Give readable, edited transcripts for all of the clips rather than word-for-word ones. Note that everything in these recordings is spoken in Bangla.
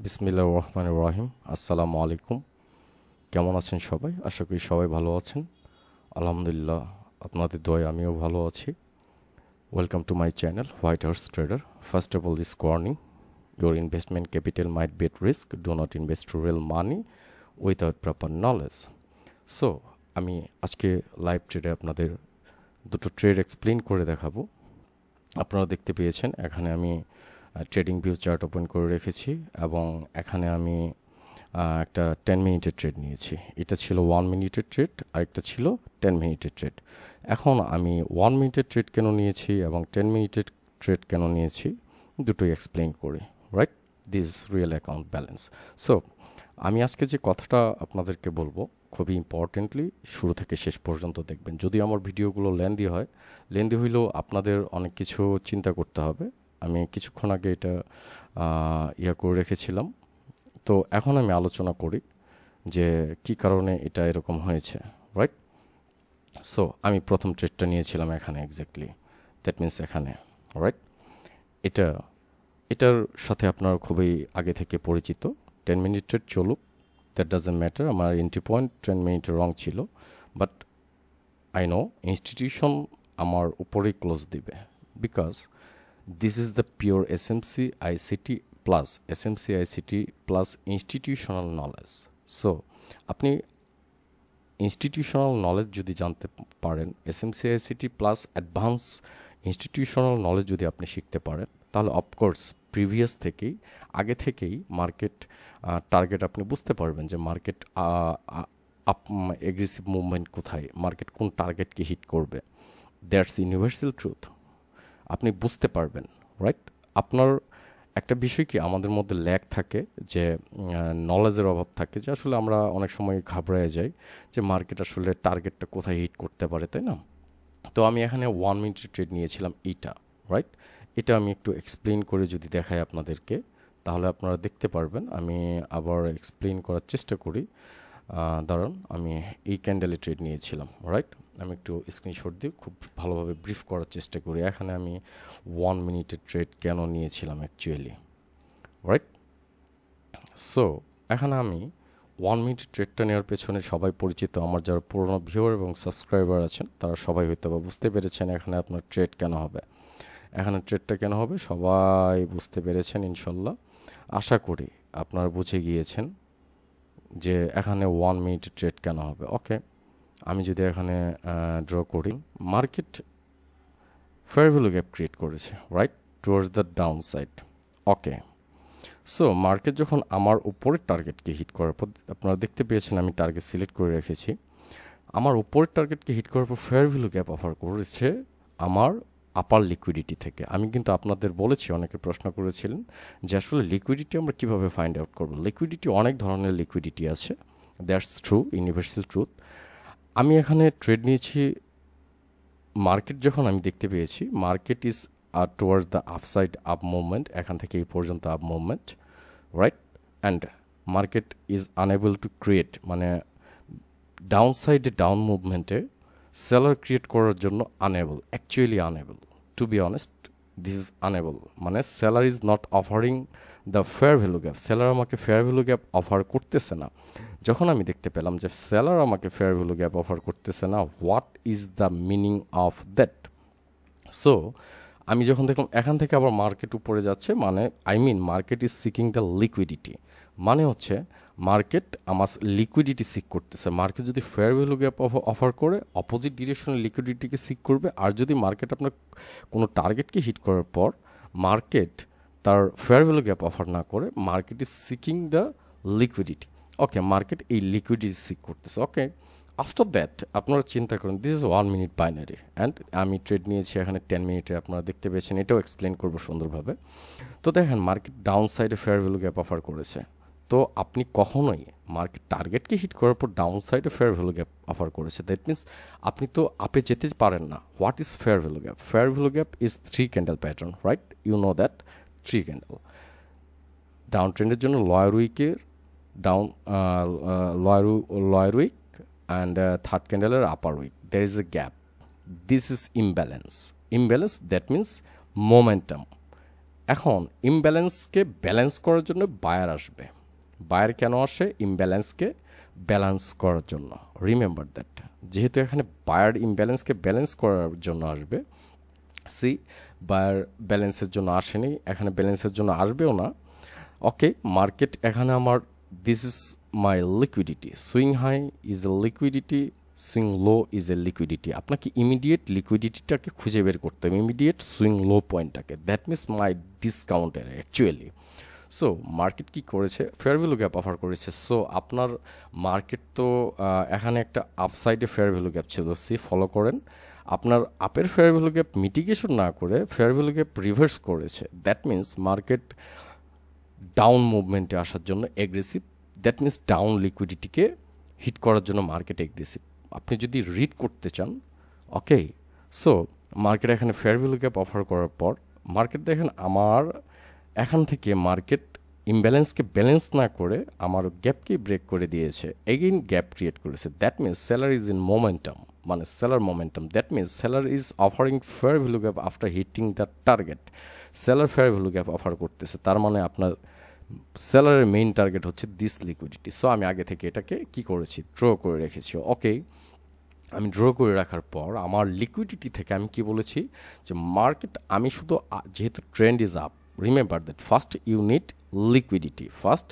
বিসমিল্লাহির রহমানির রহিম। আসসালামু আলাইকুম। কেমন আছেন সবাই? আশা করি সবাই ভালো আছেন। আলহামদুলিল্লাহ, আপনাদের দোয়ায় আমিও ভালো আছি। Welcome to my channel White House trader. First of all, this warning: your investment capital might be at risk. Do not invest real money without proper knowledge. So আমি আজকে লাইভ ট্রেডে আপনাদের দুটো ট্রেড এক্সপ্লেন করে দেখাবো। আপনারা দেখতে পেয়েছেন এখানে আমি ট্রেডিং ভিউ চার্ট ওপেন করে রেখেছি এবং এখানে আমি একটা 10 মিনিটের ট্রেড নিয়েছি। এটা ছিল 1 মিনিটের ট্রেড, আরেকটা ছিল 10 মিনিটের ট্রেড। এখন আমি 1 মিনিটের ট্রেড কেন নিয়েছি এবং 10 মিনিটের ট্রেড কেন নিয়েছি দুটোই এক্সপ্লেন করি, right? This real account balance. So আমি আজকে যে কথাটা আপনাদেরকে বলবো খুবই ইম্পর্টেন্টলি শুরু থেকে শেষ পর্যন্ত দেখবেন। যদি আমার ভিডিওগুলো লেন্দি হয়, লেন্দি হইলেও আপনাদের অনেক কিছু চিন্তা করতে হবে। আমি কিছুক্ষণ আগে এটা করে রেখেছিলাম। তো এখন আমি আলোচনা করি যে কি কারণে এটা এরকম হয়েছে, রাইট? সো আমি প্রথম ট্রেডটা নিয়েছিলাম এখানে, এক্স্যাক্টলি দ্যাট মিনস এখানে, রাইট? এটার সাথে আপনার খুবই আগে থেকে পরিচিত। 10 মিনিট ট্রেড চলুক, দ্যাট ডাজেন্ট ম্যাটার। আমার এন্ট্রি পয়েন্ট 10 মিনিটের রং ছিল, বাট আই নো ইনস্টিটিউশন আমার উপরেই ক্লোজ দিবে, because this is the pure SMC ICT plus SMC ICT plus institutional knowledge. So আপনি ইনস্টিটিউশনাল নলেজ যদি জানতে পারেন, SMC ICT plus advance institutional knowledge যদি আপনি শিখতে পারেন, তাহলে অফকোর্স প্রিভিয়াস থেকেই আগে থেকেই মার্কেট টার্গেট আপনি বুঝতে পারবেন যে মার্কেট এগ্রেসিভ মুভমেন্ট কোথায়, মার্কেট কোন টার্গেটকে হিট করবে। That's universal truth. আপনি বুঝতে পারবেন, রাইট? আপনার একটা বিষয় কি আমাদের মধ্যে ল্যাক থাকে, যে নলেজের অভাব থাকে, যে আসলে আমরা অনেক সময় ঘাবড়ায় যাই যে মার্কেট আসলে টার্গেটটা কোথায় হিট করতে পারে, তাই না? তো আমি এখানে 1 মিনিটের ট্রেড নিয়েছিলাম এইটা, রাইট? এটা আমি একটু এক্সপ্লেন করে যদি দেখাই আপনাদেরকে, তাহলে আপনারা দেখতে পারবেন। আমি আবার এক্সপ্লেন করার চেষ্টা করি। দাঁড়ান, আমি এই ক্যান্ডেলে ট্রেড নিয়েছিলাম, রাইট? আমি একটু স্ক্রিনশট দিয়ে খুব ভালোভাবে ব্রিফ করার চেষ্টা করি এখানে আমি 1 মিনিটের ট্রেড কেন নিয়েছিলাম অ্যাকচুয়ালি, রাইট? সো এখানে আমি 1 মিনিটের ট্রেডটা নেওয়ার পেছনে সবাই পরিচিত। আমার যারা পুরনো ভিউয়ার এবং সাবস্ক্রাইবার আছেন তারা সবাই হয়তো বা বুঝতে পেরেছেন এখানে আপনার ট্রেড কেন হবে, এখানে ট্রেডটা কেন হবে সবাই বুঝতে পেরেছেন ইনশাল্লাহ। আশা করি আপনারা বুঝে গিয়েছেন যে এখানে 1 মিনিটের ট্রেড কেন হবে। ওকে, আমি যদি এখানে ড্র করি, market fair value gap create করেছে, right, towards the down side. Okay, so market যখন আমার উপরের টার্গেটকে হিট করার পর, আপনারা দেখতে পেয়েছেন আমি টার্গেট সিলেক্ট করে রেখেছি, আমার উপরের টার্গেটকে হিট করার পর ফেয়ার ভ্যালু গ্যাপ অফার করেছে আমার আপার লিকুইডিটি থেকে। আমি কিন্তু আপনাদের বলেছি, অনেকে প্রশ্ন করেছিলেন যে আসলে লিকুইডিটি আমরা কীভাবে ফাইন্ড আউট করবো। লিকুইডিটি অনেক ধরনের লিকুইডিটি আছে, দ্যাটস ট্রু, ইউনিভার্সাল ট্রুথ। আমি এখানে ট্রেড নিয়েছি, মার্কেট যখন আমি দেখতে পেয়েছি market is towards the upside up movement, এখান থেকে এই পর্যন্ত up movement, right? And market is unable to create, মানে ডাউন সাইডে ডাউন মুভমেন্টে সেলার ক্রিয়েট করার জন্য unable, actually unable, to be honest this is unable. মানে seller is not offering the fair value gap, seller আমাকে ফেয়ার ভ্যালু গ্যাপ অফার করতেছে না। যখন আমি দেখতে পেলাম যে সেলার আমাকে ফেয়ার ভ্যালু গ্যাপ অফার করতেছে না, what is the meaning of that? So আমি যখন দেখলাম এখান থেকে আবার মার্কেট উপরে যাচ্ছে, মানে market is seeking the liquidity, মানে হচ্ছে মার্কেট আমার লিকুইডিটি সিক করতেছে। মার্কেট যদি ফেয়ার ভ্যালু গ্যাপ অফার করে অপোজিট ডিরেকশনে লিকুইডিটিকে সিক করবে, আর যদি মার্কেট আপনার কোনো টার্গেটকে হিট করার পর মার্কেট তার ফেয়ার ভ্যালু গ্যাপ অফার না করে, market is seeking the liquidity. Okay, market এই লিকুইডিটি সিক করতেছে। ওকে, আফটার দ্যাট আপনারা চিন্তা করেন, this is 1 minute binary and আমি ট্রেড নিয়েছি এখানে 10 মিনিটে, আপনারা দেখতে পেয়েছেন, এটাও এক্সপ্লেন করবো সুন্দরভাবে। তো দেখেন মার্কেট ডাউন সাইডে ফেয়ার ভ্যালু গ্যাপ অফার করেছে, তো আপনি কখনোই মার্কেট টার্গেটকে হিট করার পর ডাউন সাইডে ফেয়ার ভ্যালু গ্যাপ অফার করেছে, দ্যাট মিনস আপনি তো আপে যেতে পারেন না। What is fair value gap? Fair value gap is 3 candle pattern, right? You know that 3 candle down ট্রেন্ডের জন্য লয়ার উইকের down lower wick and third candle or upper wick, there is a gap. This is imbalance. That means momentum, এখন ইমব্যালেন্সকে ব্যালেন্স করার জন্য বায়ার আসবে। বায়ার কেন আসে? ইমব্যালেন্সকে ব্যালেন্স করার জন্য। রিমেম্বার দ্যাট, যেহেতু এখানে বায়ার ইমব্যালেন্সকে ব্যালেন্স করার জন্য আসবে, সি বায়ার ব্যালেন্সের জন্য আসেনি, এখানে ব্যালেন্সের জন্য আসবেও না। ওকে, মার্কেট এখানে আমার this is my liquidity, swing high is a liquidity, swing low is a liquidity. আপনাকে ইমিডিয়েট লিকুইডিটিটাকে খুঁজে বের করতে হবে, ইমিডিয়েট সুইং লো পয়েন্টটাকে, দ্যাট মিনস মাই ডিসকাউন্টের অ্যাকচুয়ালি। সো মার্কেট কি করেছে? ফেয়ার ভ্যালু গ্যাপ অফার করেছে। সো আপনার মার্কেট তো এখানে একটা আপসাইডে ফেয়ার ভ্যালু গ্যাপ ছিল, সি ফলো করেন। আপনার আপের ফেয়ার ভ্যালু গ্যাপ মিটিগেশন না করে ফেয়ার ভ্যালু গ্যাপ রিভার্স করেছে, দ্যাট মিনস মার্কেট ডাউন মুভমেন্টে আসার জন্য এগ্রেসিভ, দ্যাট মিনস ডাউন লিকুইডিটিকে হিট করার জন্য মার্কেট এগ্রেসিভ। আপনি যদি রিড করতে চান, ওকে, সো মার্কেট এখানে ফেয়ার ভ্যালু গ্যাপ অফার করার পর মার্কেট দেখেন আমার এখান থেকে মার্কেট ইমব্যালেন্সকে ব্যালেন্স না করে আমার গ্যাপকে ব্রেক করে দিয়েছে, এগেইন গ্যাপ ক্রিয়েট করেছে, that means seller is in momentum, মানে seller momentum, that means seller is offering fair value gap after hitting the target. Seller fair value gap offer করতেছে, তার মানে আপনার সেলারের মেইন টার্গেট হচ্ছে দিস লিকুইডিটি। সো আমি আগে থেকে এটাকে কি করেছি? ড্র করে রেখেছি। ওকে, আমি ড্র করে রাখার পর আমার লিকুইডিটি থেকে আমি কি বলেছি যে মার্কেট আমি শুধু যেহেতু trend is up, remember that first unit liquidity, first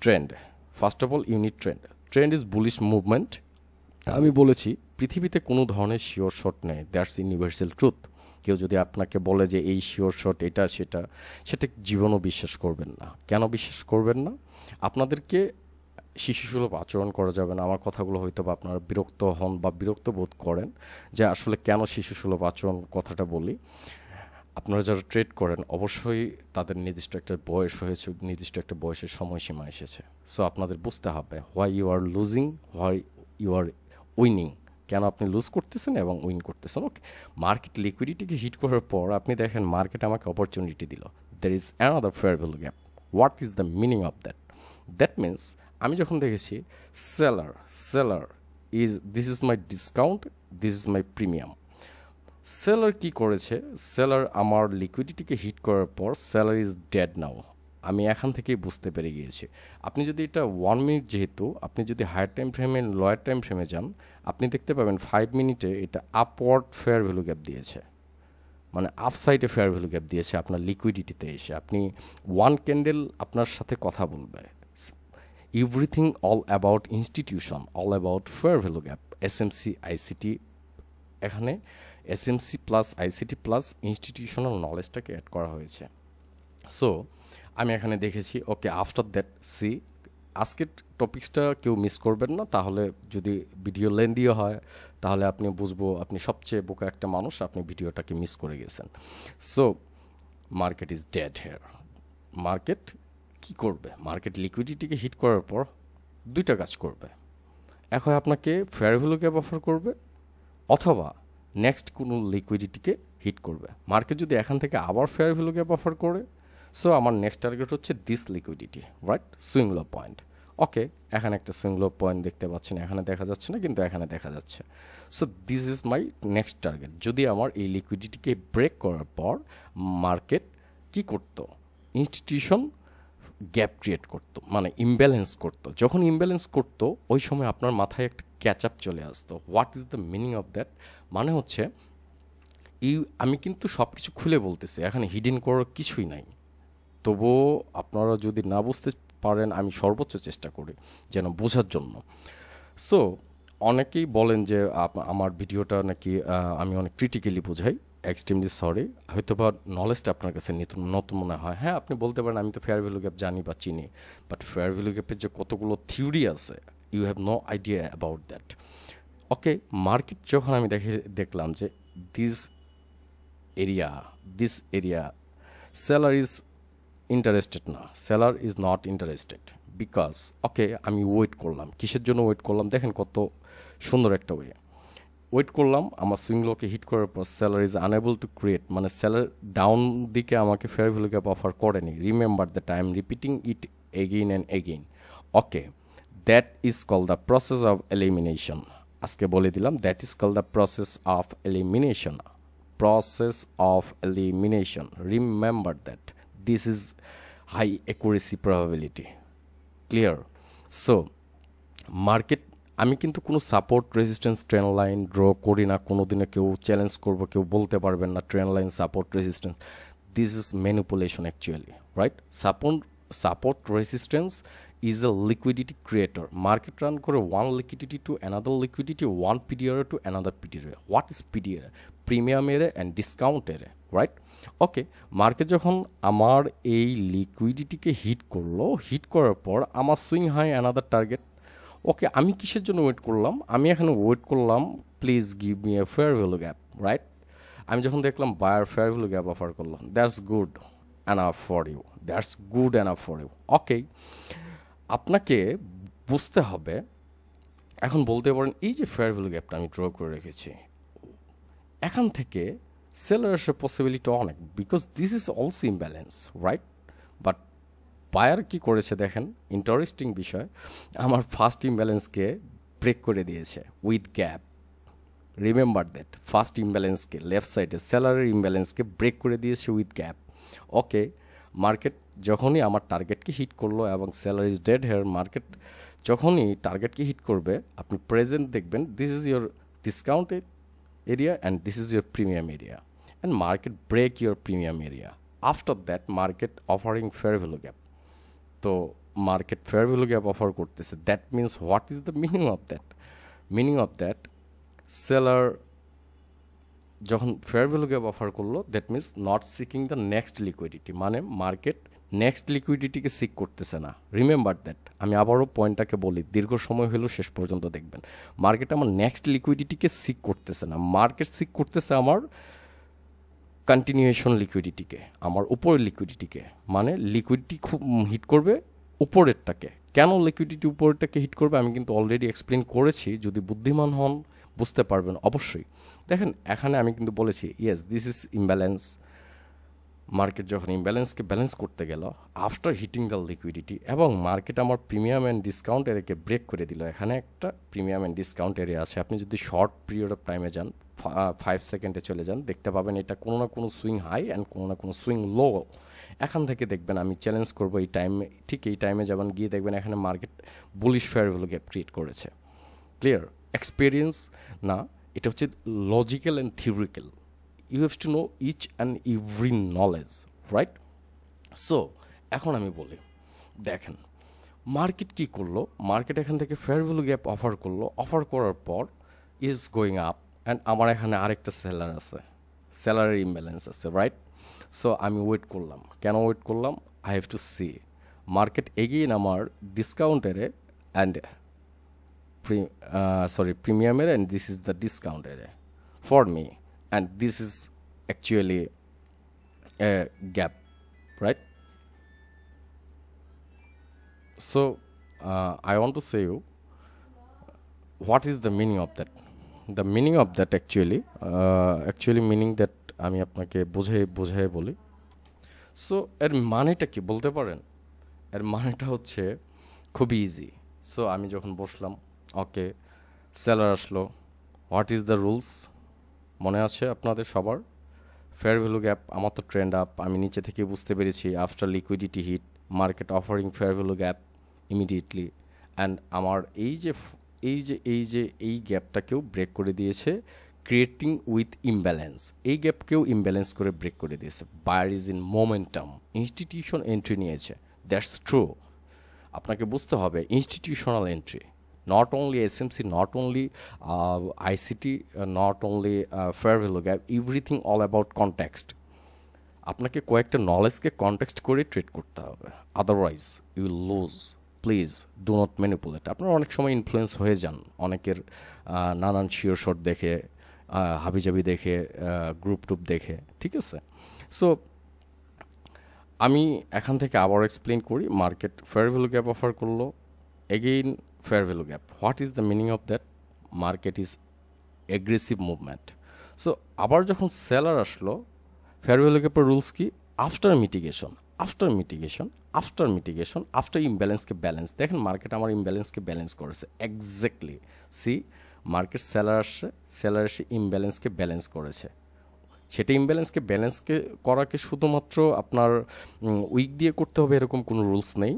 trend, first of all unit trend, trend is bullish movement. আমি বলেছি পৃথিবীতে কোনো ধরনের শিওর শট নেই, দ্যাটস ইউনিভার্সাল ট্রুথ। কেউ যদি আপনাকে বলে যে এই শিওর শট এটা সেটা, সেটা জীবনও বিশ্বাস করবেন না। কেন বিশ্বাস করবেন না? আপনাদেরকে শিশুসুলভ আচরণ করা যাবে না। আমার কথাগুলো হয়তো বা আপনারা বিরক্ত হন বা বিরক্ত বোধ করেন যে আসলে কেন শিশুসুলভ আচরণ কথাটা বলি। আপনারা যারা ট্রেড করেন অবশ্যই তাদের নির্দিষ্ট একটা বয়স হয়েছে, নির্দিষ্ট একটা বয়সের সময়সীমা এসেছে। সো আপনাদের বুঝতে হবে why you are losing, why you are winning, কেন আপনি লুজ করতেছেন এবং উইন করতেছেন। ওকে, মার্কেট লিকুইডিটিকে হিট করার পর আপনি দেখেন মার্কেট আমাকে অপরচুনিটি দিল, there is another fair value gap. What is the meaning of that? That means আমি যখন দেখেছি seller is this is my discount, this is my premium. Seller কি করেছে? সেলার আমার লিকুইডিটিকে হিট করার পর সেলার ইজ ডেড নাও, আমি এখান থেকেই বুঝতে পেরে গিয়েছি। আপনি যদি এটা 1 মিনিট, যেহেতু আপনি যদি হায়ার টাইম ফ্রেমে লোয়ার টাইম ফ্রেমে যান, আপনি দেখতে পাবেন 5 মিনিটে এটা আপওয়ার্ড ফেয়ার ভ্যালু গ্যাপ দিয়েছে, মানে আপসাইডে ফেয়ার ভ্যালু গ্যাপ দিয়েছে আপনার লিকুইডিটিতে এসে। আপনি ওয়ান ক্যান্ডেল আপনার সাথে কথা বলবে, everything all about institution, all about fair value gap, SMC ICT, এখানে SMC plus ICT plus institutional নলেজটাকে অ্যাড করা হয়েছে। সো আমি এখানে দেখেছি ওকে, আফটার দ্যাট সি আজকের টপিক্সটা কেউ মিস করবেন না, তাহলে যদি ভিডিও লেন্দিও হয় তাহলে আপনি বুঝবো আপনি সবচেয়ে বোকা একটা মানুষ, আপনি ভিডিওটাকে মিস করে গেছেন। So market is dead here. Market কি করবে? মার্কেট লিকুইডিটিকে হিট করার পর দুইটা কাজ করবে, এক হয় আপনাকে ফেয়ার ভ্যালু গ্যাপ অফার করবে অথবা নেক্সট কোনো লিকুইডিটিকে হিট করবে। মার্কেট যদি এখান থেকে আবার ফেয়ার ভ্যালু গ্যাপ অফার করে, সো আমার নেক্সট টার্গেট হচ্ছে this liquidity, right, swing low point. Okay, এখানে একটা সুইং লো পয়েন্ট দেখতে পাচ্ছেন, এখানে দেখা যাচ্ছে না কিন্তু এখানে দেখা যাচ্ছে। So this is my next target. যদি আমার এই লিকুইডিটিকে ব্রেক করার পর মার্কেট কি করতো? ইনস্টিটিউশন গ্যাপ ক্রিয়েট করতো, মানে ইমব্যালেন্স করতো। যখন ইমব্যালেন্স করতো ওই সময় আপনার মাথায় একটা ক্যাচ আপ চলে আসতো। What is the meaning of that? মানে হচ্ছে আমি কিন্তু সব কিছু খুলে বলতেছি, এখানে হিডেন করার কিছুই নাই। তবুও আপনারা যদি না বুঝতে পারেন, আমি সর্বোচ্চ চেষ্টা করি যেন বোঝার জন্য। সো অনেকেই বলেন যে আমার ভিডিওটা নাকি আমি অনেক ক্রিটিক্যালি বোঝাই, এক্সট্রিমলি সরি, হয়তো বা নলেজটা আপনার কাছে নতুন মনে হয়। হ্যাঁ, আপনি বলতে পারেন আমি তো ফেয়ার ভ্যালু গ্যাপ জানি বা চিনি, বাট ফেয়ার ভ্যালু গ্যাপের যে কতগুলো থিওরি আছে, you have no idea about that. Okay, market যখন আমি দেখলাম যে this area seller is interested না, seller is not interested because okay, আমি ওয়েট করলাম। কিসের জন্য ওয়েট করলাম? দেখেন কত সুন্দর একটা ওয়েট করলাম। আমার সুইং লোকে হিট করার পর seller is unable to create, মানে সেলার ডাউন দিকে আমাকে ফেয়ার ভ্যালু গ্যাপ অফার করেনি। Remember that I am repeating it again and again. Okay, that is call the process of elimination. আজকে বলে দিলাম, that is call the process of elimination. Process of elimination. Remember that. This is high accuracy probability. Clear? So market, আমি কিন্তু কোনো support resistance trend line draw করি না, কোনো দিনে কেউ চ্যালেঞ্জ করবো, কেউ বলতে পারবেন না trend line support resistance. This is manipulation actually, right? Support resistance is a liquidity creator. Market run করে one liquidity to another liquidity, one PDR to another PDR. What is PDR? Premium area and discount area, right? Okay, market যখন আমার এই লিকুইডিটিকে হিট করলো, হিট করার পর আমার swing high another target. Okay, আমি কিসের জন্য ওয়েট করলাম? আমি এখানে ওয়েট করলাম please give me a fair value gap, right? আমি যখন দেখলাম buyer fair value gap offer করলো, that's good enough for you, that's good enough for you. Okay, আপনাকে বুঝতে হবে, এখন বলতে পারেন এই যে ফেয়ার ভ্যালু গ্যাপটা আমি ড্র করে রেখেছি, এখান থেকে সেলার আসার পসিবিলিটি অনেক, because this is also imbalance, right? But buyer কী করেছে দেখেন, ইন্টারেস্টিং বিষয়, আমার ফার্স্ট ইমব্যালেন্সকে ব্রেক করে দিয়েছে with gap. Remember that, first ইমব্যালেন্সকে লেফট সাইডে সেলারের ইমব্যালেন্সকে ব্রেক করে দিয়েছে উইথ গ্যাপ। ওকে, মার্কেট যখনই আমার টার্গেটকে হিট করলো এবং seller is dead here, market যখনই টার্গেটকে হিট করবে, আপনি প্রেজেন্ট দেখবেন this is your discounted area and this is your premium area, and market break your premium area. After that market offering fair value gap. তো market fair value gap offer করতেছে, that means what is the meaning of that? Meaning of that, seller যখন ফেয়ার ভ্যালু গ্যাপ অফার করলো, that means not seeking the next liquidity, মানে মার্কেট নেক্সট লিকুইডিটিকে সিক করতেছে না। রিমেম্বার দ্যাট, আমি আবারও পয়েন্টটাকে বলি, দীর্ঘ সময় হলেও শেষ পর্যন্ত দেখবেন, মার্কেট আমার নেক্সট লিকুইডিটিকে সিক করতেছে না, মার্কেট সিক করতেছে আমার কন্টিনিউয়েশন লিকুইডিটিকে, আমার উপরের লিকুইডিটিকে। মানে লিকুইডিটি খুব হিট করবে উপরেরটাকে। কেন লিকুইডিটি উপরেরটাকে হিট করবে আমি কিন্তু অলরেডি এক্সপ্লেন করেছি, যদি বুদ্ধিমান হন বুঝতে পারবেন অবশ্যই। দেখেন এখানে আমি কিন্তু বলেছি yes this is imbalance. Market যখন ইমব্যালেন্সকে ব্যালেন্স করতে গেল আফটার হিটিং দ্য লিকুইডিটি, এবং মার্কেট আমার প্রিমিয়াম অ্যান্ড ডিসকাউন্ট এরিয়াকে ব্রেক করে দিল। এখানে একটা প্রিমিয়াম অ্যান্ড ডিসকাউন্ট এরিয়া আছে, আপনি যদি শর্ট পিরিয়ড অফ টাইমে যান, 5 সেকেন্ডে চলে যান, দেখতে পাবেন এটা কোনো না কোনো সুইং হাই অ্যান্ড কোনো না কোনো সুইং লো। এখান থেকে দেখবেন আমি চ্যালেঞ্জ করবো এই টাইমে, ঠিক এই টাইমে যাবেন, গিয়ে দেখবেন এখানে market bullish fair value gap create করেছে। ক্লিয়ার? এক্সপিরিয়েন্স না, এটা হচ্ছে logical and theoretical. You have to know each and every knowledge, right? So এখন আমি বলি, দেখেন মার্কেট কী করলো, মার্কেট এখান থেকে ফেয়ার ভ্যালু গ্যাপ অফার করলো, অফার করার পর ইজ গোয়িং আপ, অ্যান্ড আমার এখানে আরেকটা সেলার আছে, সেলারের ইমব্যালেন্স আছে, রাইট? সো আমি ওয়েট করলাম। কেন ওয়েট করলাম? I have to see market again আমার ডিসকাউন্টেরে and premium area, and this is the discount area for me, and this is actually a gap, right? So I want to say you what is the meaning of that. The meaning of that actually meaning that আমি আপনাকে বোঝাই বলি। সো এর মানেটা কি বলতে পারেন? এর মানেটা হচ্ছে খুবই ইজি। সো আমি যখন বসলাম, ওকে সেলার আসলো, হোয়াট ইজ দ্য রুলস মনে আছে আপনাদের সবার? ফেয়ার ভ্যালু গ্যাপ, আমার তো ট্রেন্ড আপ, আমি নিচে থেকে বুঝতে পেরেছি after liquidity hit market offering fair value gap immediately, and আমার এই গ্যাপটাকেও ব্রেক করে দিয়েছে, ক্রিয়েটিং উইথ ইমব্যালেন্স। এই গ্যাপকেও ইমব্যালেন্স করে ব্রেক করে দিয়েছে। Buyer is in momentum, institution entry নিয়েছে, দ্যাটস ট্রু। আপনাকে বুঝতে হবে institutional entry, not only SMC, not only ICT, not only fair value gap, everything all about context. আপনাকে কয়েকটা নলেজকে কনটেক্সট করে ট্রেড করতে হবে, otherwise you will lose. Please do not manipulate. আপনারা অনেক সময় ইনফ্লুয়েন্স হয়ে যান অনেকের নানান শিওর শট দেখে, হাবিজাবি দেখে, গ্রুপ টুপ দেখে, ঠিক আছে? সো আমি এখান থেকে আবার এক্সপ্লেন করি, market fair value gap offer করলো, again fair value gap. What is the meaning of that? Market is aggressive movement. So আবার যখন সেলার আসলো, fair value gap রুলস কি? আফটার মিটিগেশন, আফটার ইমব্যালেন্সকে ব্যালেন্স। দেখেন মার্কেট আমার ইমব্যালেন্সকে ব্যালেন্স করেছে এক্স্যাক্টলি। সি মার্কেট সেলার এসে ইমব্যালেন্সকে ব্যালেন্স করেছে। সেটা ইমব্যালেন্সকে ব্যালেন্সকে করাকে শুধুমাত্র আপনার উইক দিয়ে করতে হবে এরকম কোনো রুলস নেই,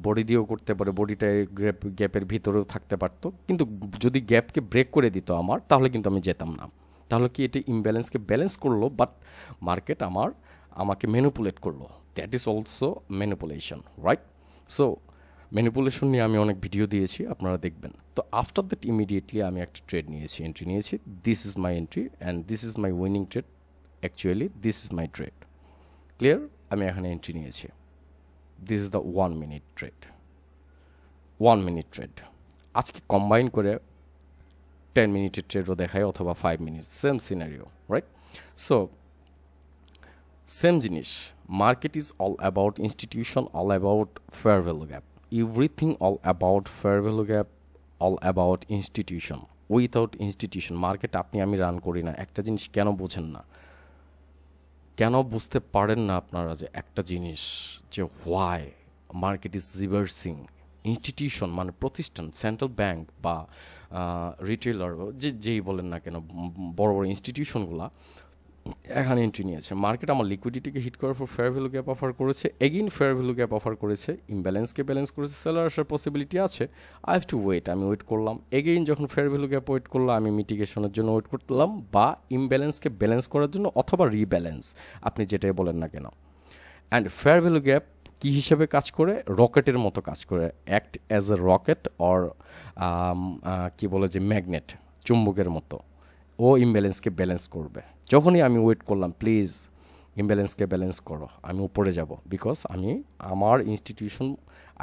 বডি দিয়েও করতে পারে, বডিটায় গ্যাপের ভিতরেও থাকতে পারতো, কিন্তু যদি গ্যাপকে ব্রেক করে দিত আমার, তাহলে কিন্তু আমি যেতাম না। তাহলে কি এটা ইমব্যালেন্সকে ব্যালেন্স করলো, বাট মার্কেট আমাকে ম্যানিপুলেট করলো। That is also manipulation, right? So manipulation নিয়ে আমি অনেক ভিডিও দিয়েছি, আপনারা দেখবেন। তো আফটার দ্যাট ইমিডিয়েটলি আমি একটা ট্রেড নিয়েছি, এন্ট্রি নিয়েছি। This is my entry and this is my winning trade. Actually this is my trade. Clear? আমি এখানে এন্ট্রি নিয়েছি। This is the 1 minute trade. 1 minute trade আজকে কম্বাইন করে 10 মিনিটের ট্রেডও দেখায়, অথবা 5 minute, same scenario, right? So same জিনিস, market is all about institution, all about fair value gap, everything all about fair value gap, all about institution. Without institution market আমি রান করি না। একটা জিনিস কেন বোঝেন না, কেন বুঝতে পারেন না আপনারা, যে একটা জিনিস, যে why market is reversing. Institution মানে প্রতিষ্ঠান, সেন্ট্রাল ব্যাংক বা রিটেলার, যেই বলেন না কেন, বড় বড় ইনস্টিটিউশনগুলা এখানে এন্ট্রি নিয়েছে। মার্কেট আমার লিকুইডিটিকে হিট করার পর ফেয়ার ভ্যালু গ্যাপ অফার করেছে, again fair value gap offer করেছে, ইমব্যালেন্সকে ব্যালেন্স করেছে, সেলার আসার পসিবিলিটি আছে, আই হ্যাভ টু ওয়েট। আমি ওয়েট করলাম, এগেইন যখন ফেয়ার ভ্যালু গ্যাপ ওয়েট করলাম, আমি মিটিগেশনের জন্য ওয়েট করলাম, বা ইমব্যালেন্সকে ব্যালেন্স করার জন্য, অথবা রিব্যালেন্স, আপনি যেটাই বলেন না কেন। অ্যান্ড ফেয়ার ভ্যালু গ্যাপ কী হিসেবে কাজ করে? রকেটের মতো কাজ করে, act as a rocket, or কী বলে যে ম্যাগনেট, চুম্বকের মতো। ও ইমব্যালেন্সকে ব্যালেন্স করবে। যখনই আমি ওয়েট করলাম, প্লিজ ইমব্যালেন্সকে ব্যালেন্স করো, আমি উপরে যাব, বিকজ আমার institution,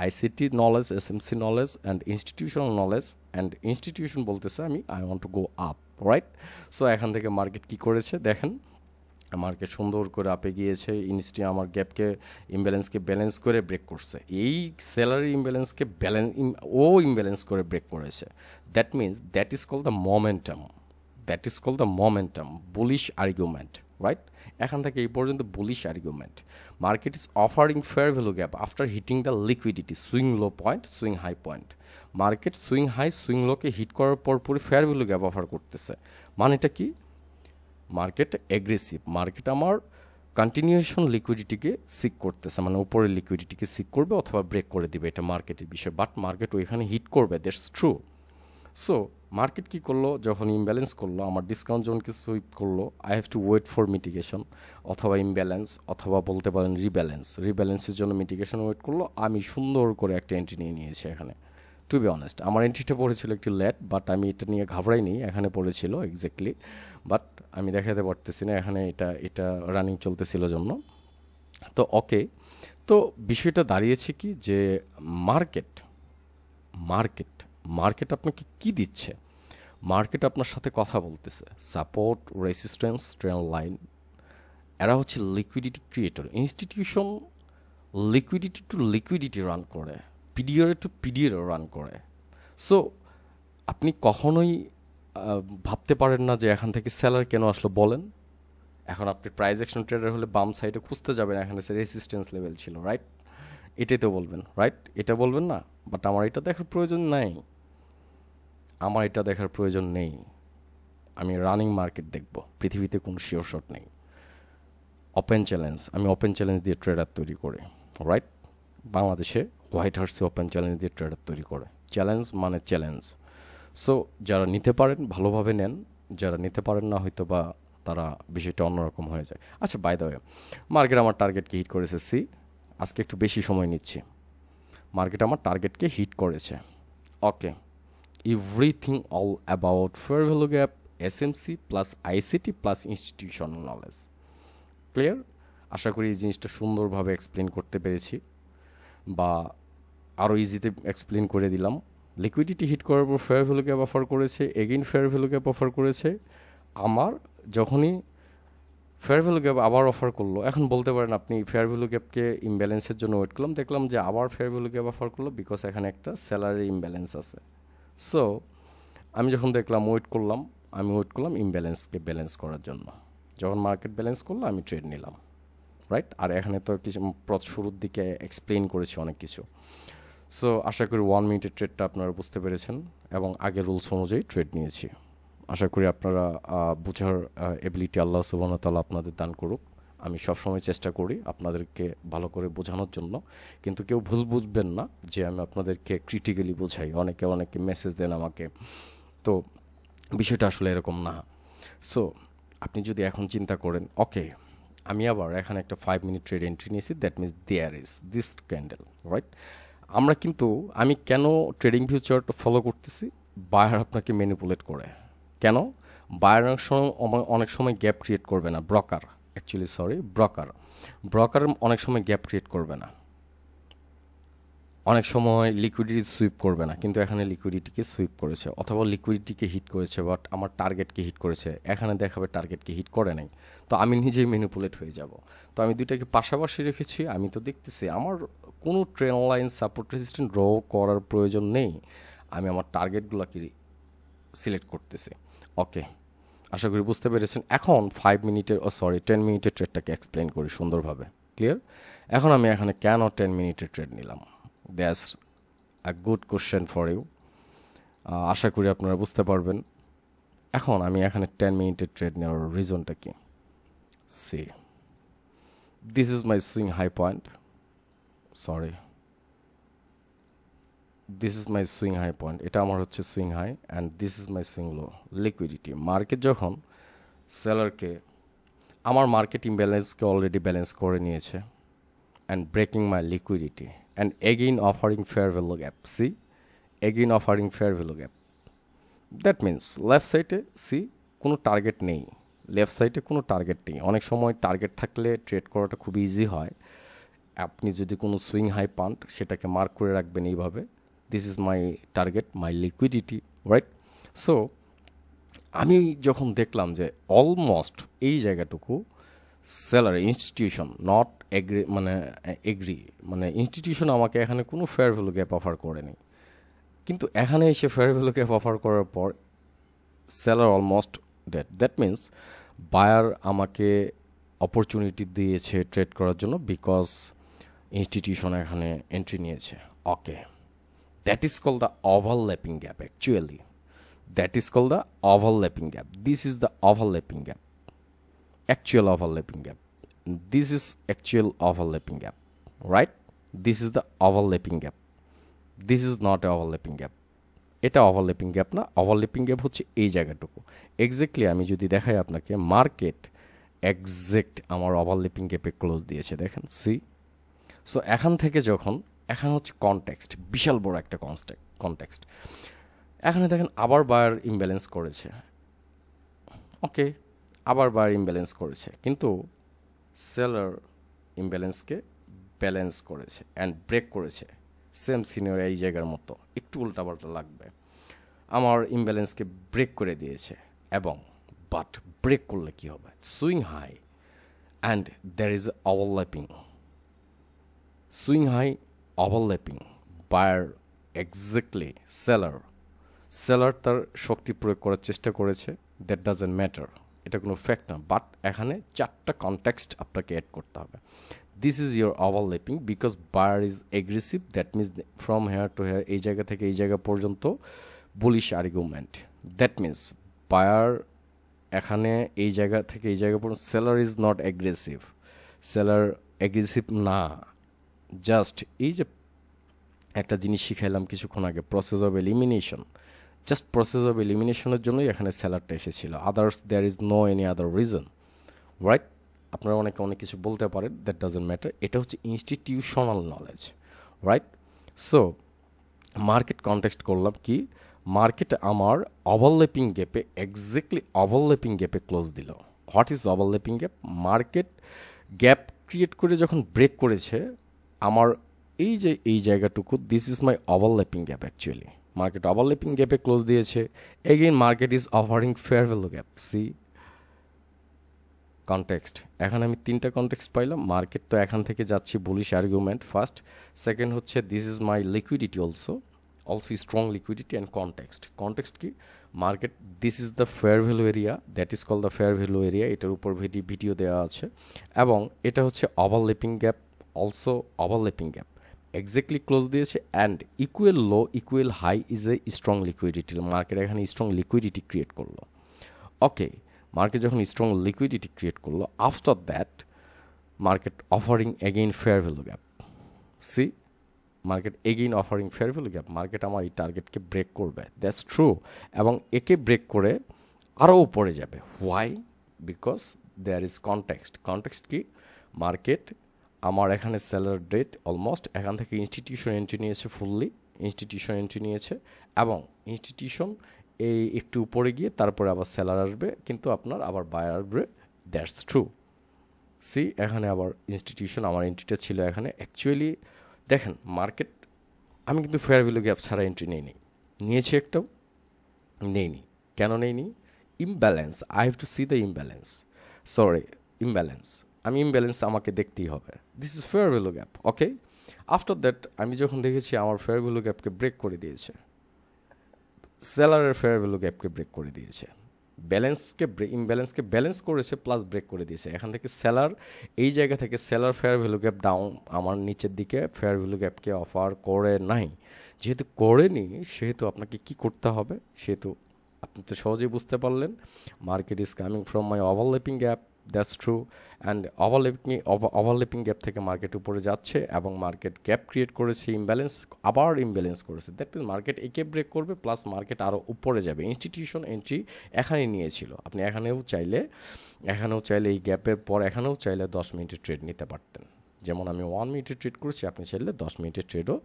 ICT knowledge, SMC knowledge and institutional knowledge, and institution বলতেছে I want to go up, right? So এখান থেকে মার্কেট কী করেছে দেখেন, মার্কেট সুন্দর করে আপে গিয়েছে, আমার গ্যাপকে, ইমব্যালেন্সকে ব্যালেন্স করে ব্রেক করছে। এই স্যালারি ইমব্যালেন্সকে ইমব্যালেন্স করে ব্রেক করেছে। That means that is call the momentum, that is call the momentum, bullish argument, right? এখান থেকে এই পর্যন্ত bullish argument. Market is offering fair value gap after hitting the liquidity, swing low point, swing high point. Market swing high, swing লোকে হিট করার পর পরই ফেয়ার ভ্যালু গ্যাপ অফার করতেছে। মানেটা কি? মার্কেট এগ্রেসিভ, মার্কেট আমার কন্টিনিউশন লিকুইডিটিকে সিক করতেছে, মানে উপরের লিকুইডিটিকে সিক করবে অথবা ব্রেক করে দিবে, এটা মার্কেটের বিষয়। বাট মার্কেট ওইখানে হিট করবে, দ্যাটস ট্রু। সো মার্কেট কী করলো, যখন ইমব্যালেন্স করলো, আমার ডিসকাউন্ট জোনকে সুইপ করলো, I have to wait for mitigation, অথবা ইমব্যালেন্স, অথবা বলতে পারেন রিব্যালেন্সের জন্য মিটিগেশন ওয়েট করলো। আমি সুন্দর করে একটা এন্ট্রি নিয়ে নিয়েছি এখানে। টু বি অনেস্ট, আমার এন্ট্রিটা পড়েছিল একটু লেট, বাট আমি এটা নিয়ে ঘাবড়াইনি, এখানে পড়েছিল এক্স্যাক্টলি, বাট আমি দেখাতে পারতেছি না, এখানে এটা রানিং চলতেছিল জন্য। তো ওকে, তো বিষয়টা দাঁড়িয়েছে কি, যে মার্কেট মার্কেট আপনাকে কি দিচ্ছে? মার্কেট আপনার সাথে কথা বলতেছে, সাপোর্ট, রেসিস্ট্যান্স, ট্রেন্ড লাইন। এরা হচ্ছে liquidity creator. Institution liquidity to liquidity run করে, পিডিআর টু পিডিআর রান করে। সো আপনি কখনোই ভাবতে পারেন না যে এখান থেকে সেলার কেন আসলো, বলেন। এখন আপনি প্রাইস অ্যাকশন ট্রেডার হলে বাম সাইডে খুঁজতে যাবেন, এখানে সে রেসিস্ট্যান্স লেভেল ছিল, রাইট? এটাই তো বলবেন, রাইট? এটা বলবেন না, বাট আমার এটা দেখার প্রয়োজন নেই, আমি রানিং মার্কেট দেখব, পৃথিবীতে কোনো শিওর শট নেই। ওপেন চ্যালেঞ্জ, আমি ওপেন চ্যালেঞ্জ দিয়ে ট্রেডার তৈরি করি, রাইট? বাংলাদেশে হোয়াইট হাউসে ওপেন চ্যালেঞ্জ দিয়ে ট্রেডার তৈরি করে। চ্যালেঞ্জ মানে চ্যালেঞ্জ। সো যারা নিতে পারেন ভালোভাবে নেন, যারা নিতে পারেন না হয়তো বা তারা বিষয়টা অন্যরকম হয়ে যায়। আচ্ছা, বাই দ্য ওয়ে, মার্কেট আমার টার্গেটকে হিট করেছে, আজকে একটু বেশি সময় নিচ্ছি। মার্কেট আমার টার্গেটকে হিট করেছে, okay. Everything all about fair value gap, SMC plus ICT plus institutional knowledge. Clear? আশা করি এই জিনিসটা সুন্দরভাবে এক্সপ্লেন করতে পেরেছি, বা আরও ইজিতে এক্সপ্লেন করে দিলাম। লিকুইডিটি হিট করার পর ফেয়ার ভ্যালু গ্যাপ অফার করেছে, again fair value gap offer করেছে। আমার যখনই ফেয়ার ভ্যালু গ্যাপ আবার অফার করলো, এখন বলতে পারেন আপনি ফেয়ার ভ্যালু গ্যাপকে ইমব্যালেন্সের জন্য ওয়েট করলাম, দেখলাম যে আবার ফেয়ার ভ্যালু গ্যাপ অফার করলো, বিকজ এখানে একটা স্যালারি ইমব্যালেন্স আছে। সো আমি যখন দেখলাম ওয়েট করলাম ইমব্যালেন্সকে ব্যালেন্স করার জন্য। যখন মার্কেট ব্যালেন্স করলো, আমি ট্রেড নিলাম, রাইট? আর এখানে তো কিছু শুরুর দিকে এক্সপ্লেন করেছি অনেক কিছু। সো আশা করি 1 মিনিটের ট্রেডটা আপনারা বুঝতে পেরেছেন, এবং আগের রুলস অনুযায়ী ট্রেড নিয়েছি। আশা করি আপনারা বোঝার এবিলিটি আল্লাহ সুবহানাহু ওয়া তাআলা আপনাদের দান করুক। আমি সবসময় চেষ্টা করি আপনাদেরকে ভালো করে বোঝানোর জন্য, কিন্তু কেউ ভুল বুঝবেন না যে আমি আপনাদেরকে ক্রিটিক্যালি বোঝাই। অনেকে মেসেজ দেন আমাকে, তো বিষয়টা আসলে এরকম না। সো আপনি যদি এখন চিন্তা করেন, ওকে আমি আবার এখানে একটা 5 মিনিট ট্রেড এন্ট্রি নিয়েছি, that means there is this candle, right? আমি কেন ট্রেডিং ভিউ চার্ট ফলো করতেছি? বায়ার আপনাকে ম্যানিপুলেট করে। কেন? বায়ার অনেক সময় গ্যাপ ক্রিয়েট করবে না, ব্রোকার অনেক সময় গ্যাপ ক্রিয়েট করবে না, অনেক সময় লিকুইডিটি সুইপ করবে না, কিন্তু এখানে লিকুইডিটিকে সুইপ করেছে, অথবা লিকুইডিটিকে হিট করেছে, বাট আমার টার্গেটকে হিট করেছে। এখানে দেখাবে টার্গেটকে হিট করে নাই, তো আমি নিজেই ম্যানিপুলেট হয়ে যাব। তো আমি দুইটাকে পাশাপাশি রেখেছি। আমি তো দেখতেছি আমার কোনো trend line support resistant draw করার প্রয়োজন নেই, আমি আমার টার্গেটগুলোকে সিলেক্ট করতেছি। ওকে, আশা করি বুঝতে পেরেছেন। এখন 10 মিনিটের ট্রেডটাকে এক্সপ্লেন করি সুন্দরভাবে। ক্লিয়ার? এখন আমি এখানে কেন 10 মিনিটের ট্রেড নিলাম? That's a good question for you. আশা করি আপনারা বুঝতে পারবেন। এখন আমি এখানে 10 মিনিটের ট্রেড নেওয়ার রিজনটা কি? See, this is my swing high point, this is my swing high point, এটা আমার হচ্ছে swing high, and this is my swing low. Liquidity, market যখন সেলারকে, আমার মার্কেট ইমব্যালেন্সকে অলরেডি ব্যালেন্স করে নিয়েছে, and breaking my liquidity, and again offering fair value gap. See, again offering fair value gap, that means left সাইডে কোনো টার্গেট নেই, অনেক সময় টার্গেট থাকলে ট্রেড করাটা খুব ইজি হয়। আপনি যদি কোনো সুইং হাই পান, সেটাকে মার্ক করে রাখবেন এইভাবে, this is my target, my liquidity, right? So আমি যখন দেখলাম যে অলমোস্ট এই জায়গাটুকু সেলার ইনস্টিটিউশন নট ইনস্টিটিউশন আমাকে এখানে কোনো ফেয়ার ভ্যালু গ্যাপ অফার করেনি, কিন্তু এখানে এসে ফেয়ার ভ্যালু গ্যাপ অফার করার পর seller almost dead. That means buyer আমাকে অপরচুনিটি দিয়েছে ট্রেড করার জন্য, বিকজ ইনস্টিটিউশন এখানে এন্ট্রি নিয়েছে। Okay, that is called the overlapping gap. Actually that is called the overlapping gap. This is the overlapping gap, actual overlapping gap. This is actual overlapping gap, right? This is the overlapping gap. This is not a overlapping gap. এটা ওভারল্যাপিং গ্যাপ না, ওভারল্যাপিং গ্যাপ হচ্ছে এই জায়গাটুকু। এক্স্যাক্টলি আমি যদি দেখাই আপনাকে, মার্কেট এক্স্যাক্ট আমার ওভারল্যাপিং গ্যাপে ক্লোজ দিয়েছে, দেখেন, সি। সো এখান থেকে এখানে হচ্ছে কনটেক্সট, বিশাল বড় একটা কনটেক্সট। এখানে দেখেন আবার বায়ার ইমব্যালেন্স করেছে, ওকে, আবার বায়ার ইমব্যালেন্স করেছে, কিন্তু সেলার ইমব্যালেন্সকে ব্যালেন্স করেছে অ্যান্ড ব্রেক করেছে। সেম সিনিয়র এই জায়গার মতো, একটু উল্টাপাল্টা লাগবে, আমার ইমব্যালেন্সকে ব্রেক করে দিয়েছে। এবং বাট ব্রেক করলে কি হবে? Swing high and there is overlapping, swing high overlapping, buyer exactly seller তার শক্তি প্রয়োগ করার চেষ্টা করেছে, দ্যাট ডাজন্ট ম্যাটার, এটা কোনো ফ্যাক্ট না। বাট এখানে 4টা কনটেক্সট আপনাকে অ্যাড করতে হবে। This is your overlapping, because buyer is aggressive, that means from here to here, এই জায়গা থেকে এই জায়গা পর্যন্ত bullish argument. That means buyer এখানে এই জায়গা থেকে এই জায়গা পর্যন্ত, seller is not aggressive, seller aggressive না। জাস্ট এই যে একটা জিনিস শিখাইলাম কিছুক্ষণ আগে, process of elimination, just process of এলিমিনেশনের জন্যই এখানে সেলারটা এসেছিল, others there is no any other reason, right? আপনারা অনেক কিছু বলতে পারেন, দ্যাট ডাজন্ট ম্যাটার, এটা হচ্ছে institutional knowledge, right? So market context করলাম কি, মার্কেট আমার ওভারল্যাপিং গ্যাপে, এক্স্যাক্টলি ওভারল্যাপিং গ্যাপে ক্লোজ দিল। What is overlapping gap? Market gap create করে যখন ব্রেক করেছে, আমার এই জায়গাটুকু, this is my overlapping gap. Actually market overlapping গ্যাপে ক্লোজ দিয়েছে, again market is offering fair value gap. See, context, এখানে আমি 3টা কনটেক্সট পাইলাম। মার্কেট তো এখান থেকে যাচ্ছি বুলিশ আর্গুমেন্ট ফার্স্ট, সেকেন্ড হচ্ছে this is my liquidity also strong liquidity, and context কি, market, this is the fair value area, that is call the fair value area, এটার উপর ভিডিও দেওয়া আছে, এবং এটা হচ্ছে overlapping gap, also overlapping gap exactly close দিয়েছে, and equal low equal high is a strong liquidity, market এখানে স্ট্রং লিকুইডিটি ক্রিয়েট করলো। ওকে, মার্কেট যখন স্ট্রং লিকুইডিটি ক্রিয়েট করলো, after that market offering again fair value gap. See, market again offering fair value gap, market আমার এই টার্গেটকে ব্রেক করবে, দ্যাটস ট্রু, এবং একে ব্রেক করে আরও উপরে যাবে। Why? Because there is context কি, মার্কেট আমার এখানে সেলার ডেট অলমোস্ট, এখান থেকে ইনস্টিটিউশন এন্ট্রি নিয়েছে, ফুললি ইনস্টিটিউশন এন্ট্রি নিয়েছে, এবং ইনস্টিটিউশন এই একটু উপরে গিয়ে তারপরে আবার সেলার আসবে, কিন্তু আপনার আবার বায়ার আসবে, দ্যাটস ট্রু। সি, এখানে আবার ইনস্টিটিউশন, আমার এন্ট্রিটা ছিল এখানে। অ্যাকচুয়ালি দেখেন মার্কেট, আমি কিন্তু ফেয়ার ভ্যালু গ্যাপ ছাড়া এন্ট্রি নেইনি, নিয়েছি একটাও নেইনি। কেন নেইনি? Imbalance, I have to C the imbalance, আমি ইমব্যালেন্স আমাকে দেখতেই হবে। This is fair value gap, okay. After that আমি যখন দেখেছি আমার ফেয়ার ভ্যালু গ্যাপকে ব্রেক করে দিয়েছে, সেলারের ফেয়ার ভ্যালু গ্যাপকে ব্রেক করে দিয়েছে, ইমব্যালেন্সকে ব্যালেন্স করেছে, প্লাস ব্রেক করে দিয়েছে। এখান থেকে সেলার, এই জায়গা থেকে seller fair value gap down, আমার নিচের দিকে ফেয়ার ভ্যালু গ্যাপকে অফার করে নাই। যেহেতু করেনি, সেহেতু আপনাকে কি করতে হবে, সেহেতু আপনি তো সহজেই বুঝতে পারলেন, market is coming from my overlapping gap, that's true, and overlapping gap থেকে মার্কেট উপরে যাচ্ছে, এবং মার্কেট গ্যাপ ক্রিয়েট করেছে, আবার ইমব্যালেন্স করেছে, দ্যাট মিনস মার্কেট একে ব্রেক করবে, প্লাস মার্কেট আরও উপরে যাবে। ইনস্টিটিউশন এন্ট্রি এখানে নিয়েছিল, আপনি এখানেও চাইলে এই গ্যাপের পর এখানেও চাইলে 10 মিনিটের ট্রেড নিতে পারতেন। যেমন আমি 1 মিনিটের ট্রেড করেছি, আপনি চাইলে 10 মিনিটের ট্রেডও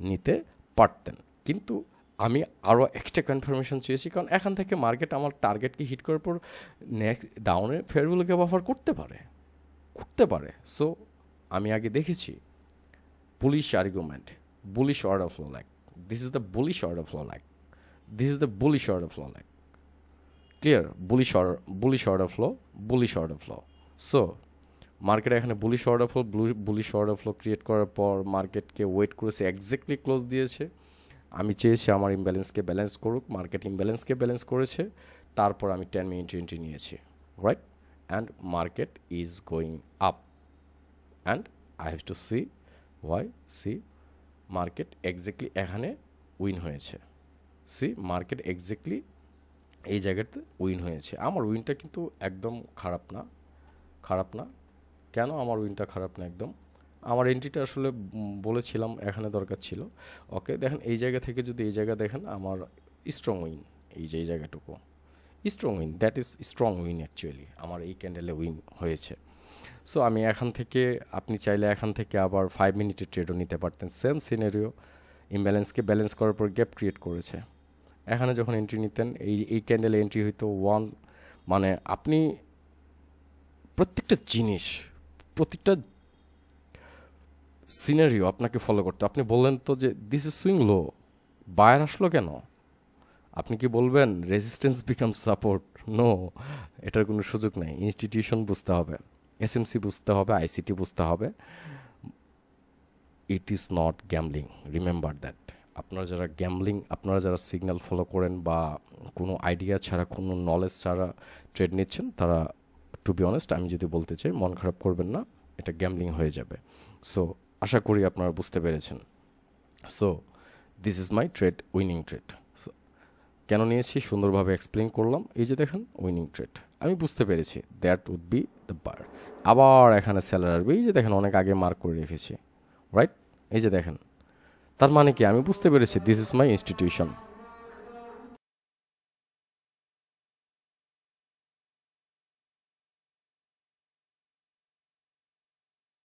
নিতে পারতেন, কিন্তু আমি আরও এক্সট্রা কনফার্মেশন চেয়েছি, কারণ এখান থেকে মার্কেট আমার টার্গেটকে হিট করার পর নেক্সট ডাউনে ফেয়ার ভ্যালু গ্যাপ অফার করতে পারে। সো আমি আগে দেখেছি bullish argument, bullish order flow like, this is the bullish order flow like, clear? Bullish order flow. So market এখানে বুলিশ অর্ডার ফ্লো ক্রিয়েট করার পর মার্কেটকে ওয়েট করেছে, এক্স্যাক্টলি ক্লোজ দিয়েছে। আমি চেয়েছি আমার ইমব্যালেন্সকে ব্যালেন্স করুক, মার্কেট ইমব্যালেন্সকে ব্যালেন্স করেছে, তারপর আমি 10 মিনিট এন্ট্রি নিয়েছি, right? And market is going up, and I have to see market exactly এখানে উইন হয়েছে। মার্কেট এক্স্যাক্টলি এই জায়গাতে উইন হয়েছে। আমার উইনটা কিন্তু একদম খারাপ না। কেন আমার উইনটা খারাপ না? একদম আমার এন্ট্রিটা আসলে বলেছিলাম এখানে দরকার ছিল। ওকে, দেখেন এই জায়গা থেকে যদি এই জায়গা দেখেন, আমার স্ট্রং উইন, এই যে এই জায়গাটুকু strong win, that is strong win actually, আমার এই ক্যান্ডেলে উইন হয়েছে। সো আমি এখান থেকে, আপনি চাইলে এখান থেকে আবার 5 মিনিটের ট্রেডও নিতে পারতেন, সেম সিনারিও, ইমব্যালেন্সকে ব্যালেন্স করার পর গ্যাপ ক্রিয়েট করেছে। এখানে যখন এন্ট্রি নিতেন, এই ক্যান্ডেলে এন্ট্রি হইতো 1, মানে আপনি প্রত্যেকটা জিনিস, প্রত্যেকটা সিনারিও আপনাকে ফলো করতে। আপনি বললেন তো যে this is swing low, buyer আসলো কেন? আপনি কি বলবেন রেজিস্ট্যান্স বিকাম সাপোর্ট? নো, এটার কোনো সুযোগ নাই। ইনস্টিটিউশন বুঝতে হবে, এসএমসি বুঝতে হবে, আইসিটি বুঝতে হবে। It is not gambling, remember that. আপনারা যারা সিগন্যাল ফলো করেন বা কোনো আইডিয়া ছাড়া, কোনো নলেজ ছাড়া ট্রেড নিচ্ছেন, তারা, টু বি অনেস্ট, আমি যদি বলতে চাই, মন খারাপ করবেন না, এটা গ্যামলিং হয়ে যাবে। সো আশা করি আপনারা বুঝতে পেরেছেন। So this is my trade, winning trade. So কেন নিয়েছি সুন্দরভাবে এক্সপ্লেন করলাম। এই যে দেখেন উইনিং ট্রেড, আমি বুঝতে পেরেছি দ্যাট উড বি দ্য বার। আবার এখানে সেলার আসবে, এই যে দেখেন অনেক আগে মার্ক করে রেখেছি, রাইট? এই যে দেখেন, তার মানে কি, আমি বুঝতে পেরেছি দিস ইজ মাই ইনস্টিটিউশন।